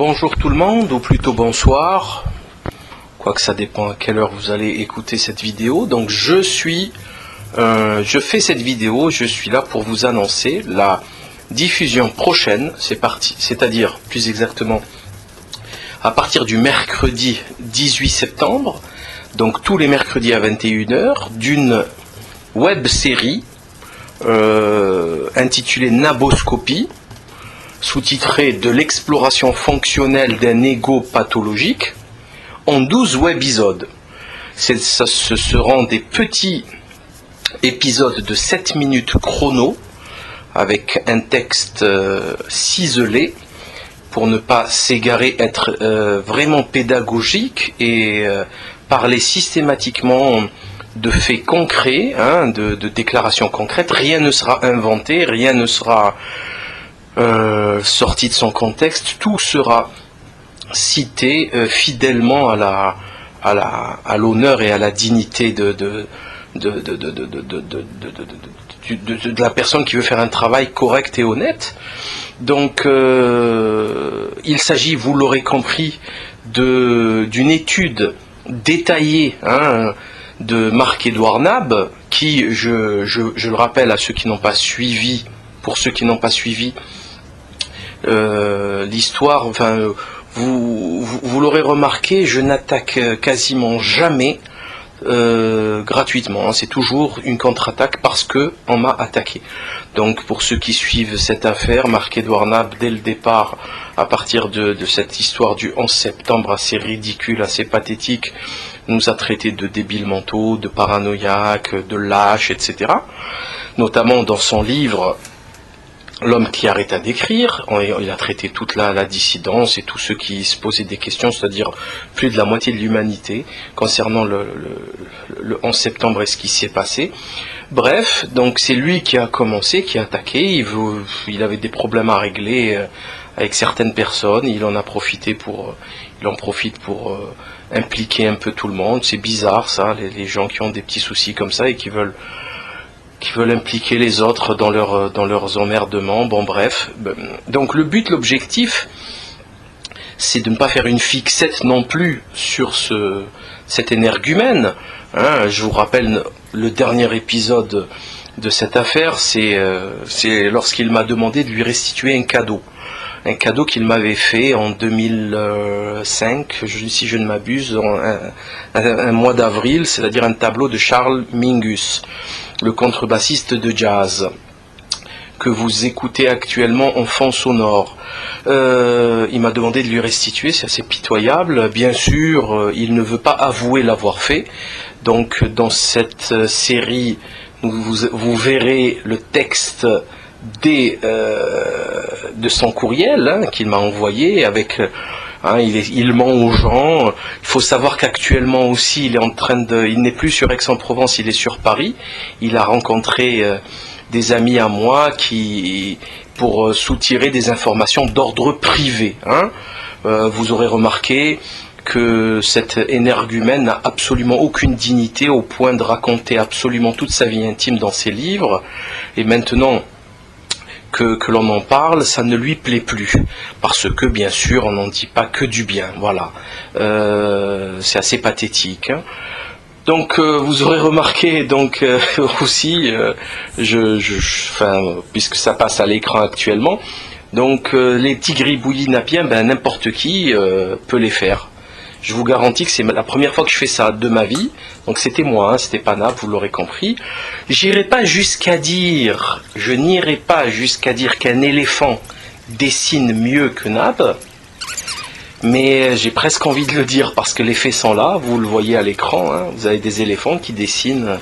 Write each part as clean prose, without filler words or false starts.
Bonjour tout le monde, ou plutôt bonsoir, quoique ça dépend à quelle heure vous allez écouter cette vidéo. Donc je fais cette vidéo, je suis là pour vous annoncer la diffusion prochaine, c'est-à-dire plus exactement à partir du mercredi 18 septembre, donc tous les mercredis à 21h, d'une web série intitulée Naboscopie, sous-titré de l'exploration fonctionnelle d'un ego pathologique, en 12 webisodes. Ce seront des petits épisodes de 7 minutes chrono, avec un texte ciselé, pour ne pas s'égarer, être vraiment pédagogique et parler systématiquement de faits concrets, de déclarations concrètes. Rien ne sera inventé, rien ne sera sorti de son contexte, tout sera cité fidèlement à l'honneur et à la dignité de la personne qui veut faire un travail correct et honnête. Donc il s'agit, vous l'aurez compris, d'une étude détaillée de Marc-Édouard Nab, qui, je le rappelle à ceux qui n'ont pas suivi, pour ceux qui n'ont pas suivi l'histoire, vous l'aurez remarqué, je n'attaque quasiment jamais gratuitement, c'est toujours une contre-attaque parce que on m'a attaqué. Donc pour ceux qui suivent cette affaire, Marc-Édouard Nab, dès le départ, à partir de cette histoire du 11 septembre assez ridicule, assez pathétique, nous a traités de débiles mentaux, de paranoïaques, de lâches, etc. Notamment dans son livre L'homme qui arrêta d'écrire, il a traité toute la dissidence et tous ceux qui se posaient des questions, c'est-à-dire plus de la moitié de l'humanité, concernant le 11 septembre et ce qui s'est passé. Bref, donc c'est lui qui a commencé, qui a attaqué, il avait des problèmes à régler avec certaines personnes, il en profite pour impliquer un peu tout le monde. C'est bizarre ça, les gens qui ont des petits soucis comme ça et qui veulent impliquer les autres dans leurs emmerdements. Bon bref, donc le but, l'objectif, c'est de ne pas faire une fixette non plus sur cet énergumène. Je vous rappelle le dernier épisode de cette affaire, c'est lorsqu'il m'a demandé de lui restituer un cadeau qu'il m'avait fait en 2005, si je ne m'abuse, un mois d'avril, c'est-à-dire un tableau de Charles Mingus, le contrebassiste de jazz, que vous écoutez actuellement en fond sonore. Il m'a demandé de lui restituer, c'est assez pitoyable. Bien sûr, il ne veut pas avouer l'avoir fait. Donc dans cette série, vous verrez le texte de son courriel qu'il m'a envoyé avec... il ment aux gens. Il faut savoir qu'actuellement aussi il n'est plus sur Aix-en-Provence, il est sur Paris. Il a rencontré des amis à moi pour soutirer des informations d'ordre privé. Vous aurez remarqué que cet énergumène n'a absolument aucune dignité au point de raconter absolument toute sa vie intime dans ses livres. Et maintenant que l'on en parle, ça ne lui plaît plus, parce que bien sûr on n'en dit pas que du bien, voilà. C'est assez pathétique. Donc vous aurez remarqué aussi, puisque ça passe à l'écran actuellement, donc les petits gribouillis napiens, n'importe qui peut les faire. Je vous garantis que c'est la première fois que je fais ça de ma vie. Donc c'était moi, c'était pas Nab, vous l'aurez compris. Je n'irai pas jusqu'à dire qu'un éléphant dessine mieux que Nab, mais j'ai presque envie de le dire parce que les faits sont là, vous le voyez à l'écran. Vous avez des éléphants qui se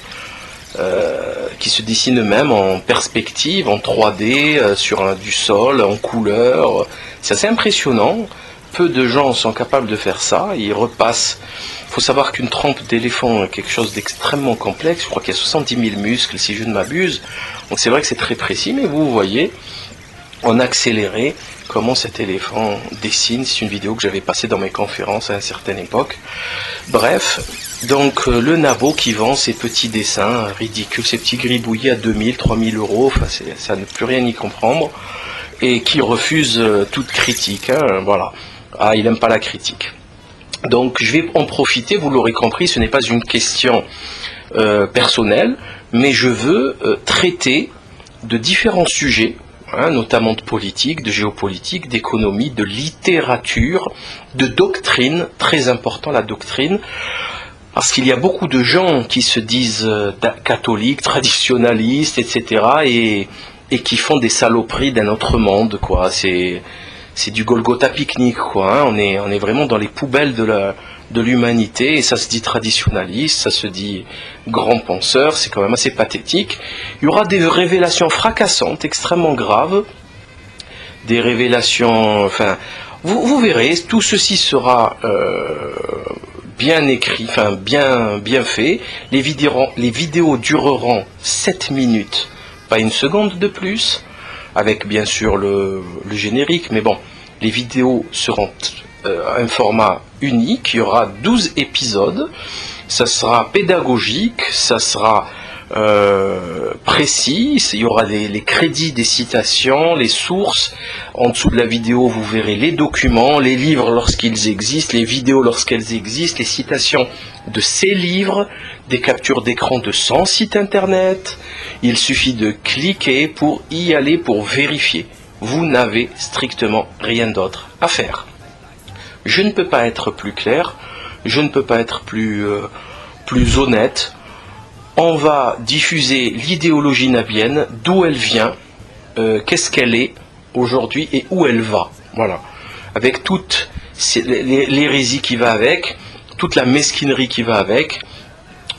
dessinent eux-mêmes en perspective, en 3D, sur du sol, en couleur. C'est assez impressionnant. Peu de gens sont capables de faire ça. Ils repassent. Il faut savoir qu'une trempe d'éléphant est quelque chose d'extrêmement complexe. Je crois qu'il y a 70 000 muscles, si je ne m'abuse. Donc c'est vrai que c'est très précis, mais vous voyez en accéléré comment cet éléphant dessine. C'est une vidéo que j'avais passée dans mes conférences à une certaine époque. Bref, donc le Nabo qui vend ces petits dessins ridicules, ces petits gribouillis à 2000, 3000 euros, ça ne peut rien y comprendre, et qui refuse toute critique. Voilà. Ah, il n'aime pas la critique. Donc je vais en profiter, vous l'aurez compris, ce n'est pas une question personnelle, mais je veux traiter de différents sujets, notamment de politique, de géopolitique, d'économie, de littérature, de doctrine, très important la doctrine, parce qu'il y a beaucoup de gens qui se disent catholiques, traditionnalistes, etc., et qui font des saloperies d'un autre monde, quoi. C'est du Golgotha pique-nique, quoi. On est vraiment dans les poubelles de l'humanité, et ça se dit traditionnaliste, ça se dit grand penseur, c'est quand même assez pathétique. Il y aura des révélations fracassantes, extrêmement graves, des révélations, enfin, vous verrez, tout ceci sera bien écrit, enfin bien fait. Les vidéos dureront 7 minutes, pas une seconde de plus, avec bien sûr le générique, mais bon, les vidéos seront un format unique, il y aura 12 épisodes, ça sera pédagogique, ça sera précis, il y aura les crédits des citations, les sources, en dessous de la vidéo vous verrez les documents, les livres lorsqu'ils existent, les vidéos lorsqu'elles existent, les citations de ces livres, des captures d'écran de 100 sites internet, il suffit de cliquer pour y aller pour vérifier, vous n'avez strictement rien d'autre à faire. Je ne peux pas être plus clair, je ne peux pas être plus honnête. On va diffuser l'idéologie nabienne, d'où elle vient, qu'est-ce qu'elle est aujourd'hui et où elle va. Voilà. Avec toute l'hérésie qui va avec, toute la mesquinerie qui va avec,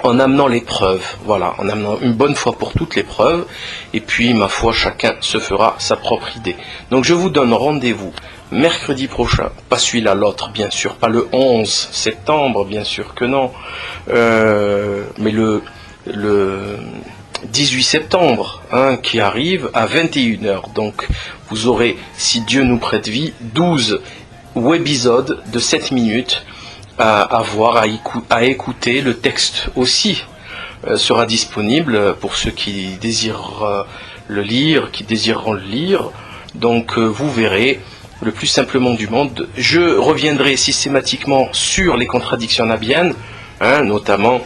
en amenant les preuves. Voilà, en amenant une bonne fois pour toutes les preuves. Et puis, ma foi, chacun se fera sa propre idée. Donc, je vous donne rendez-vous mercredi prochain. Pas celui-là, l'autre, bien sûr. Pas le 11 septembre, bien sûr que non. Mais le 18 septembre qui arrive à 21h. Donc vous aurez, si Dieu nous prête vie, 12 webisodes de 7 minutes à voir, à écouter. Le texte aussi sera disponible pour ceux qui désirent le lire, qui désireront le lire. Donc vous verrez le plus simplement du monde. Je reviendrai systématiquement sur les contradictions nabiennes, notamment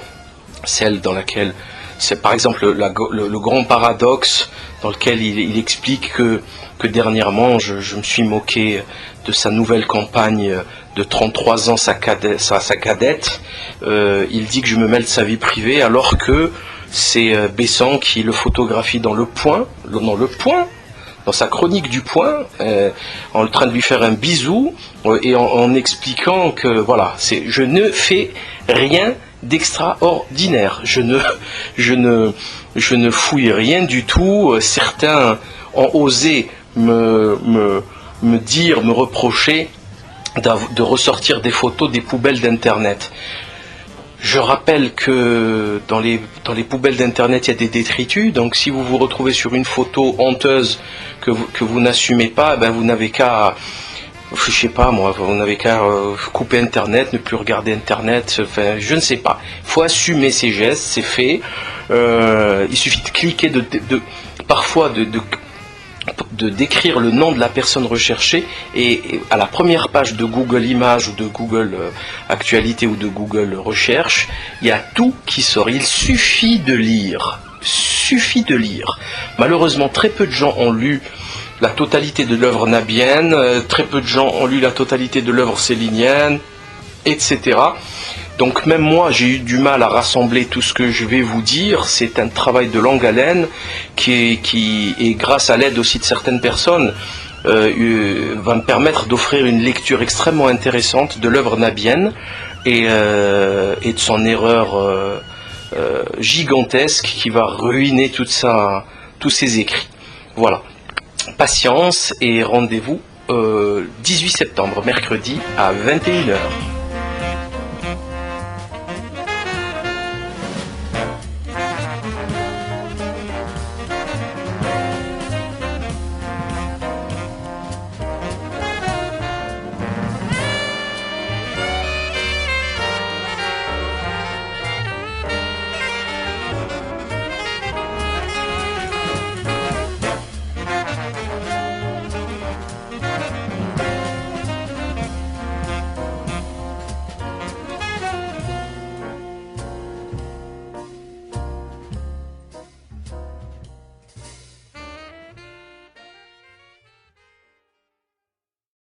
celle dans laquelle, c'est par exemple le grand paradoxe dans lequel il explique que dernièrement je me suis moqué de sa nouvelle compagne de 33 ans, sa cadette. Il dit que je me mêle de sa vie privée alors que c'est Besson qui le photographie dans le Point, dans sa chronique du Point, en train de lui faire un bisou et en expliquant que voilà, je ne fais rien d'extraordinaire. Je ne fouille rien du tout. Certains ont osé me reprocher de ressortir des photos des poubelles d'internet. Je rappelle que dans les poubelles d'internet il y a des détritus, donc si vous vous retrouvez sur une photo honteuse que vous n'assumez pas, ben vous n'avez qu'à, je sais pas moi, vous n'avez qu'à couper internet, ne plus regarder internet, enfin je ne sais pas. Il faut assumer ses gestes, c'est fait. Il suffit de cliquer, parfois de décrire le nom de la personne recherchée et à la première page de Google Images ou de Google Actualité ou de Google Recherche, il y a tout qui sort. Il suffit de lire. Malheureusement, très peu de gens ont lu la totalité de l'œuvre nabienne, très peu de gens ont lu la totalité de l'œuvre célinienne, etc. Donc même moi j'ai eu du mal à rassembler tout ce que je vais vous dire. C'est un travail de longue haleine qui est grâce à l'aide aussi de certaines personnes va me permettre d'offrir une lecture extrêmement intéressante de l'œuvre nabienne et de son erreur gigantesque qui va ruiner tous ses écrits. Voilà, patience et rendez-vous 18 septembre, mercredi à 21h.